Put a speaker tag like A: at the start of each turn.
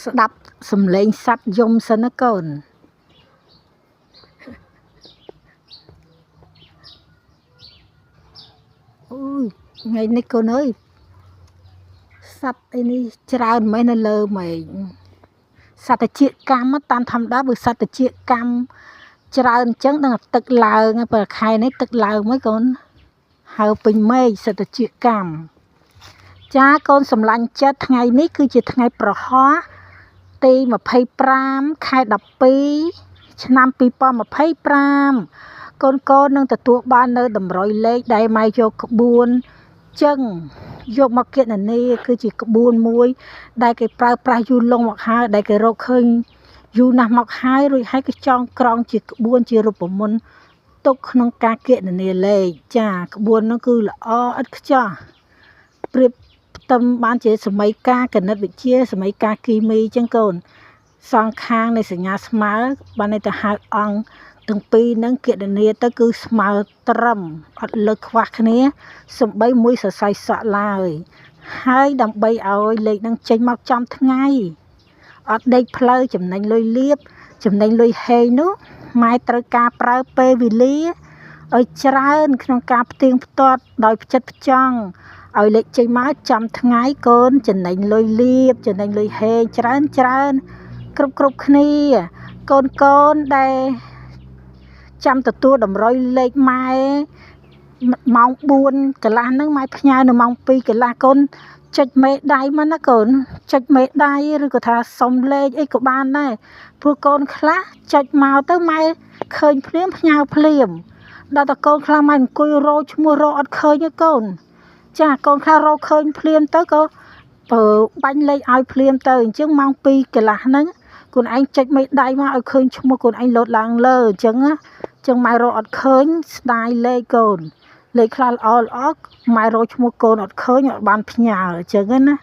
A: ស្ដាប់សំឡេងសត្វយំសិនណាកូនអូយថ្ងៃនេះកូនអើយសត្វអីនេះច្រើនមែននៅលើមែងសត្វជាកម្មតាមធម្មតាបើសត្វជាកម្មច្រើនអញ្ចឹងដល់ទឹកឡើងបើខែនេះទឹកឡើងហើយកូនហើពេញមេឃសត្វជាកម្មចាកូនសម្លាញ់ចិត្តថ្ងៃនេះគឺជាថ្ងៃប្រហ័សទី25ខែ12ឆ្នាំ2025កូននឹងទទួលបាននៅតម្រុយលេខដែលម៉ែយកក្បួនចឹងយកមកគណនាគឺជាក្បួនមួយដែលគេប្រើប្រាស់យូរលង់មកហើយដែលគេរកឃើញយូរណាស់មកហើយរួចហើយគេចងក្រងជាក្បួនជារូបមន្តទុកក្នុងការគណនាលេខចាក្បួននោះគឺល្អឥតខ្ចោះប្រៀបផ្ទឹមបានជាសម័យការគណិតវិទ្យាសម័យការគីមីចឹងកូនសងខាងនៃសញ្ញាស្មើបានន័យថាហៅអង្គទាំងពីរហ្នឹងគណនាទៅគឺស្មើត្រឹមអត់លើសខ្វះគ្នាសំបីមួយសរសៃសក់ឡើយហើយដើម្បីឲ្យលេខហ្នឹងចេញមកចំថ្ងៃអត់ដេកផ្លូវចំណេញលុយលៀបចំណេញលុយហេងនោះម៉ែត្រូវការប្រើពេលវេលាឲ្យច្រើនក្នុងការផ្ទៀងផ្ទាត់ដោយផ្ចិតផ្ចង់ឲ្យលេខចេញមកចំថ្ងៃកូនចំណេញលុយលៀបចំណេញលុយហេងច្រើនគ្រប់គ្នាកូនដែលចាំទទួលតម្រុយលេខម៉ែម៉ោង4កន្លះហ្នឹងម៉ែផ្ញើនៅម៉ោង2កន្លះកូនចុចមេដៃមកណាកូនចុចមេដៃឬក៏ថាសុំលេខអីក៏បានដែរព្រោះកូនខ្លះចុចមកទៅម៉ែឃើញភ្លាមផ្ញើភ្លាមដល់តែកូនខ្លះម៉ែអង្គុយរកឈ្មោះរកអត់ឃើញទេកូនចាកូនខ្លះរកឃើញភ្លាមទៅក៏បាញ់លេខឲ្យភ្លាមទៅអញ្ចឹងម៉ោង2កន្លះហ្នឹងខ្លួនឯងចុចមេដៃមកឲ្យឃើញឈ្មោះខ្លួនឯងលោតឡើងលើអញ្ចឹងម៉ែរកអត់ឃើញស្ដាយលេខកូនលេខខ្លះល្អម៉ែរកឈ្មោះកូនអត់ឃើញអត់បានផ្ញើអញ្ចឹងណា